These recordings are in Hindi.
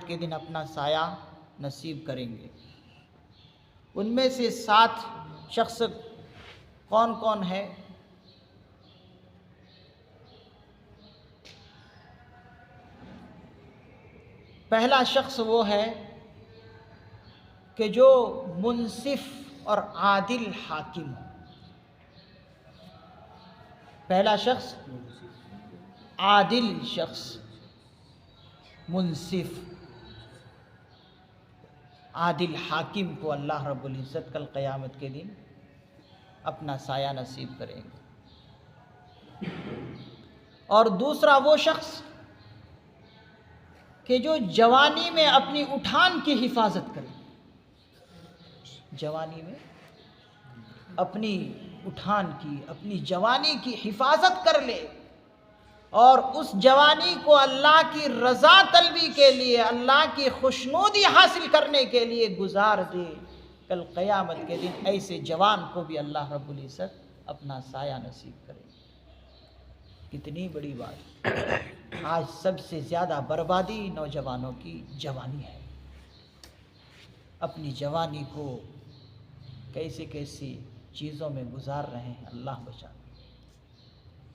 के दिन अपना साया नसीब करेंगे। उनमें से 7 शख्स कौन कौन है? पहला शख्स वो है कि जो मुंसिफ और आदिल हाकिम हो। पहला शख्स आदिल शख्स, मुंसिफ, आदिल हाकिम को अल्लाह रब्बुल इज़्ज़त कल क़यामत के दिन अपना साया नसीब करेंगे। और दूसरा वो शख्स कि जो जवानी में अपनी उठान की हिफाजत करे, जवानी में अपनी उठान की, अपनी जवानी की हिफाजत कर ले और उस जवानी को अल्लाह की रज़ा तलबी के लिए, अल्लाह की खुशनूदी हासिल करने के लिए गुजार दे। कल क़यामत के दिन ऐसे जवान को भी अल्लाह रब्बुल इज़्ज़त अपना साया नसीब करे। कितनी बड़ी बात। आज सबसे ज़्यादा बर्बादी नौजवानों की जवानी है। अपनी जवानी को कैसे कैसी चीज़ों में गुजार रहे हैं, अल्लाह बचा।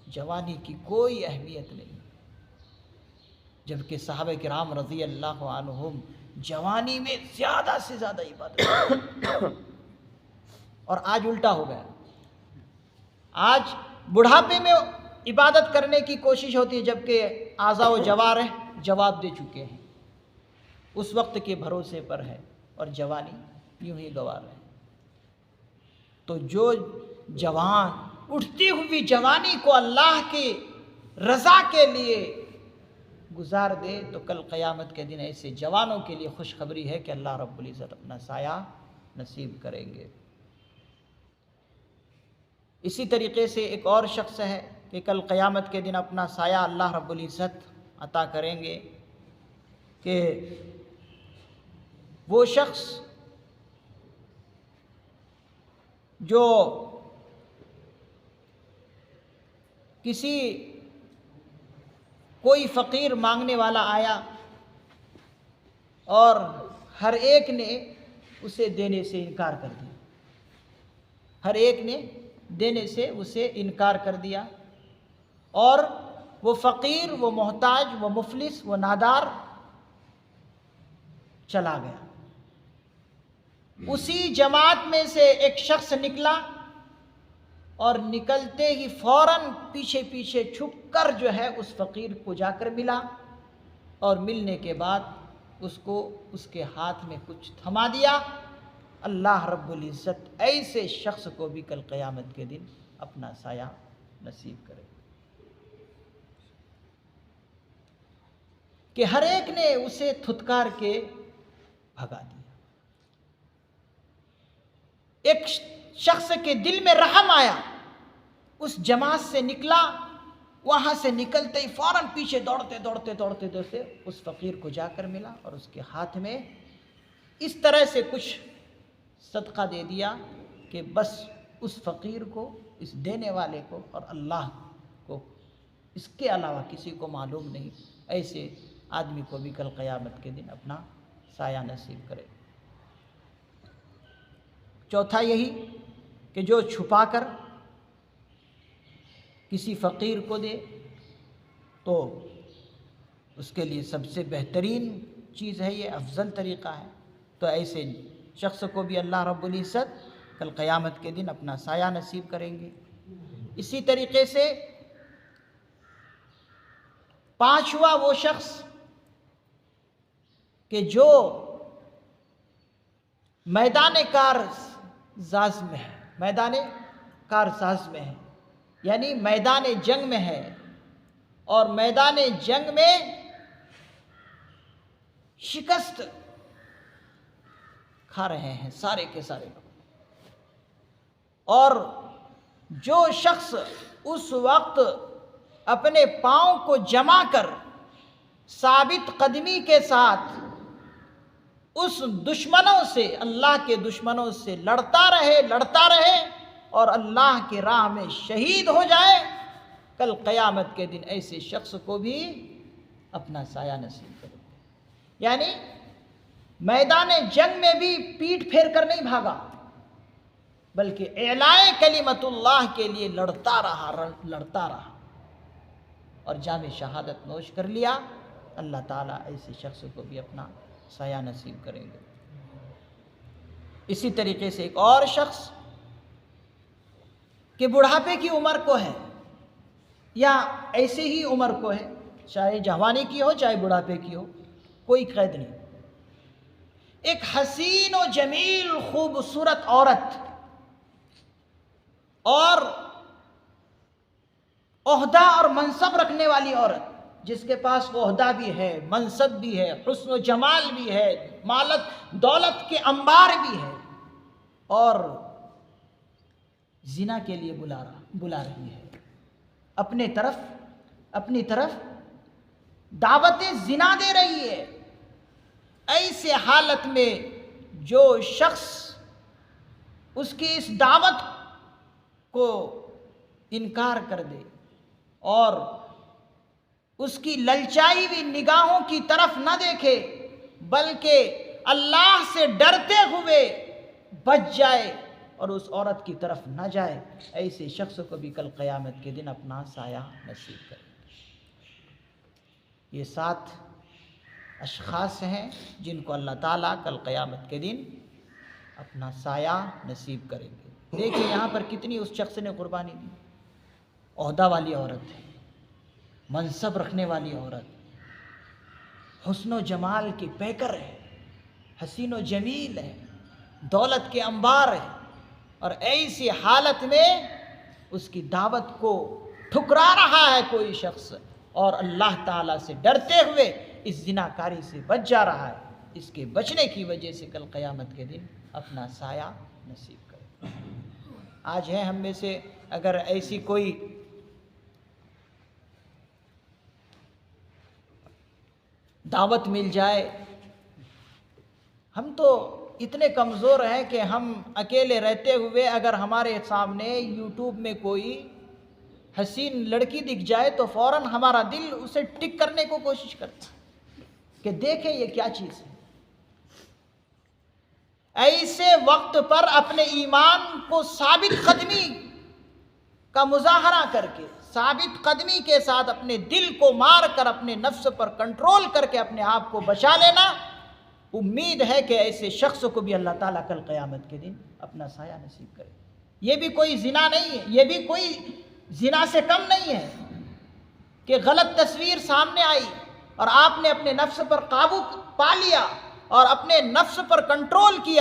जवानी की कोई अहमियत नहीं, जबकि सहाबा किराम रज़ी अल्लाह अन्हुम जवानी में ज़्यादा से ज़्यादा इबादत और आज उल्टा हो गया। आज बुढ़ापे में इबादत करने की कोशिश होती है, जबकि आज़ा व जवारिह जवाब दे चुके हैं, उस वक्त के भरोसे पर है और जवानी यूं ही गंवा रहे हैं। तो जो जवान उठती हुई जवानी को अल्लाह की रज़ा के लिए गुजार दे, तो कल क़यामत के दिन ऐसे जवानों के लिए खुशखबरी है कि अल्लाह रब्बुल इज़्ज़त अपना साया नसीब करेंगे। इसी तरीके से एक और शख्स है कि कल क़यामत के दिन अपना साया अल्लाह रब्बुल इज़्ज़त अता करेंगे कि वो शख्स जो किसी कोई फ़कीर मांगने वाला आया और हर एक ने उसे देने से इनकार कर दिया, हर एक ने देने से उसे इनकार कर दिया और वो फ़कीर, वो मोहताज, वो मुफलिस, वो नादार चला गया। उसी जमात में से एक शख्स निकला और निकलते ही फ़ौरन पीछे पीछे छुपकर जो है उस फ़कीर को जाकर मिला और मिलने के बाद उसको उसके हाथ में कुछ थमा दिया। अल्लाह रब्बुल इज़्ज़त ऐसे शख्स को भी कल क़यामत के दिन अपना साया नसीब करे कि हर एक ने उसे थुतकार के भगा दिया। एक शख्स के दिल में रहम आया, उस जमात से निकला, वहाँ से निकलते ही फ़ौरन पीछे दौड़ते दौड़ते दौड़ते दौड़ते उस फ़कीर को जाकर मिला और उसके हाथ में इस तरह से कुछ सदका दे दिया कि बस उस फ़कीर को, इस देने वाले को और अल्लाह को, इसके अलावा किसी को मालूम नहीं। ऐसे आदमी को भी कल क़यामत के दिन अपना साया नसीब करे। चौथा यही कि जो छुपा कर किसी फ़कीर को दे तो उसके लिए सबसे बेहतरीन चीज़ है, ये अफजल तरीक़ा है। तो ऐसे शख्स को भी अल्लाह रब्बुल इज़्ज़त कल क़यामत के दिन अपना साया नसीब करेंगे। इसी तरीक़े से पांचवा वो शख्स कि जो मैदान कारज़ाज़ में है, मैदान कारज़ाज़ में है, यानी मैदान जंग में है और मैदान जंग में शिकस्त खा रहे हैं सारे के सारे लोग। और जो शख्स उस वक्त अपने पाँव को जमा कर साबित कदमी के साथ उस दुश्मनों से, अल्लाह के दुश्मनों से लड़ता रहे और अल्लाह की राह में शहीद हो जाए, कल क़यामत के दिन ऐसे शख्स को भी अपना साया नसीब करेंगे। यानी मैदान जंग में भी पीठ फेर कर नहीं भागा, बल्कि एलाए कलिमतुल्लाह के लिए लड़ता रहा और जाम शहादत नोश कर लिया। अल्लाह ताला ऐसे शख्स को भी अपना साया नसीब करेंगे। इसी तरीके से एक और शख्स कि बुढ़ापे की उम्र को है या ऐसे ही उम्र को है, चाहे जवानी की हो चाहे बुढ़ापे की हो, कोई कैद नहीं, एक हसीन और जमील खूबसूरत औरत और ओहदा और मनसब रखने वाली औरत, जिसके पास ओहदा भी है, मनसब भी है, हुस्न व जमाल भी है, मालत दौलत के अंबार भी है, और जिना के लिए बुला रही है, अपनी तरफ दावत जिना दे रही है। ऐसे हालत में जो शख्स उसकी इस दावत को इनकार कर दे और उसकी ललचाई हुई निगाहों की तरफ न देखे, बल्कि अल्लाह से डरते हुए बच जाए और उस औरत की तरफ न जाए, ऐसे शख्स को भी कल क़यामत के दिन अपना साया नसीब करे। ये 7 अशख़ास हैं जिनको अल्लाह ताला कल क़यामत के दिन अपना साया नसीब करेंगे। देखिए यहाँ पर कितनी उस शख्स ने कुर्बानी दी। ओहदा वाली औरत है, मनसब रखने वाली औरत, हुस्न व जमाल की पैकर है, हसीन व जमील है, दौलत के अंबार है, और ऐसी हालत में उसकी दावत को ठुकरा रहा है कोई शख्स और अल्लाह ताला से डरते हुए इस जिनाकारी से बच जा रहा है। इसके बचने की वजह से कल क़यामत के दिन अपना साया नसीब करे। आज है हम में से अगर ऐसी कोई दावत मिल जाए, हम तो इतने कमज़ोर हैं कि हम अकेले रहते हुए अगर हमारे सामने यूट्यूब में कोई हसीन लड़की दिख जाए तो फ़ौरन हमारा दिल उसे टिक करने को कोशिश करता कि देखें ये क्या चीज़ है। ऐसे वक्त पर अपने ईमान को साबित कदमी का मुजाहरा करके, साबित कदमी के साथ अपने दिल को मार कर अपने नफ्स पर कंट्रोल करके अपने आप को बचा लेना, उम्मीद है कि ऐसे शख्स को भी अल्लाह ताला कल क़यामत के दिन अपना साया नसीब करे। ये भी कोई जिना नहीं है, ये भी कोई जिना से कम नहीं है कि गलत तस्वीर सामने आई और आपने अपने नफ्स पर काबू पा लिया और अपने नफ्स पर कंट्रोल किया।